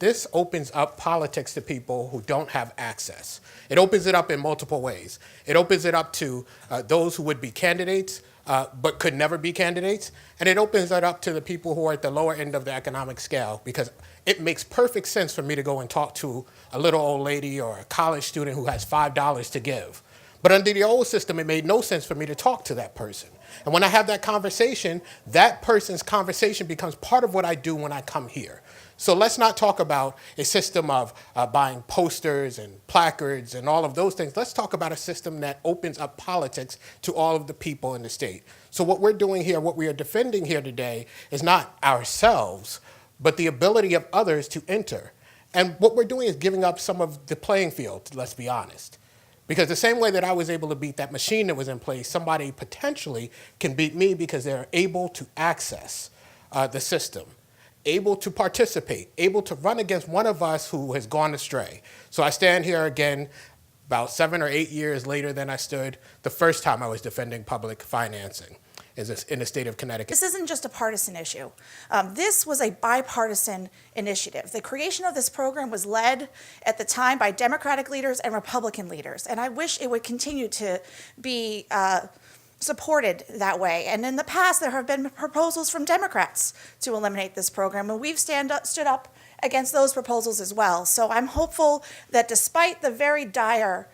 This opens up politics to people who don't have access. It opens it up in multiple ways. It opens it up to those who would be candidates but could never be candidates. And it opens it up to the people who are at the lower end of the economic scale, because it makes perfect sense for me to go and talk to a little old lady or a college student who has $5 to give. But under the old system, it made no sense for me to talk to that person. And when I have that conversation, that person's conversation becomes part of what I do when I come here. So let's not talk about a system of buying posters and placards and all of those things. Let's talk about a system that opens up politics to all of the people in the state. So what we're doing here, what we are defending here today, is not ourselves, but the ability of others to enter. And what we're doing is giving up some of the playing field, let's be honest. Because the same way that I was able to beat that machine that was in place, somebody potentially can beat me because they're able to access the system, able to participate, able to run against one of us who has gone astray. So I stand here again about 7 or 8 years later than I stood the first time I was defending public financing in the state of Connecticut. This isn't just a partisan issue. This was a bipartisan initiative. The creation of this program was led at the time by Democratic leaders and Republican leaders, and I wish it would continue to be supported that way. And in the past, there have been proposals from Democrats to eliminate this program, and we've stood up against those proposals as well. So I'm hopeful that despite the very dire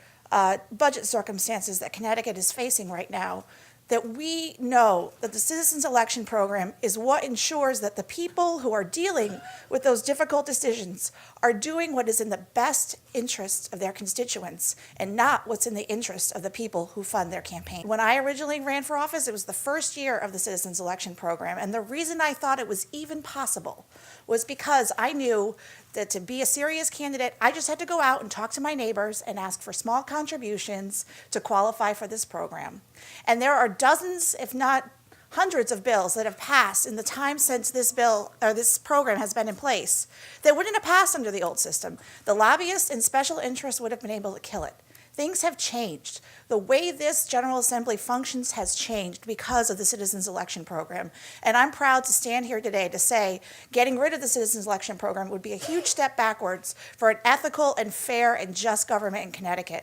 budget circumstances that Connecticut is facing right now, that we know that the Citizens Election Program is what ensures that the people who are dealing with those difficult decisions are doing what is in the best interest of their constituents and not what's in the interest of the people who fund their campaign. When I originally ran for office, it was the first year of the Citizens Election Program, and the reason I thought it was even possible was because I knew that to be a serious candidate, I just had to go out and talk to my neighbors and ask for small contributions to qualify for this program. And there are dozens, if not hundreds of bills that have passed in the time since this bill or this program has been in place that wouldn't have passed under the old system. The lobbyists and special interests would have been able to kill it. Things have changed. The way this General Assembly functions has changed because of the Citizens Election Program. And I'm proud to stand here today to say getting rid of the Citizens Election Program would be a huge step backwards for an ethical and fair and just government in Connecticut.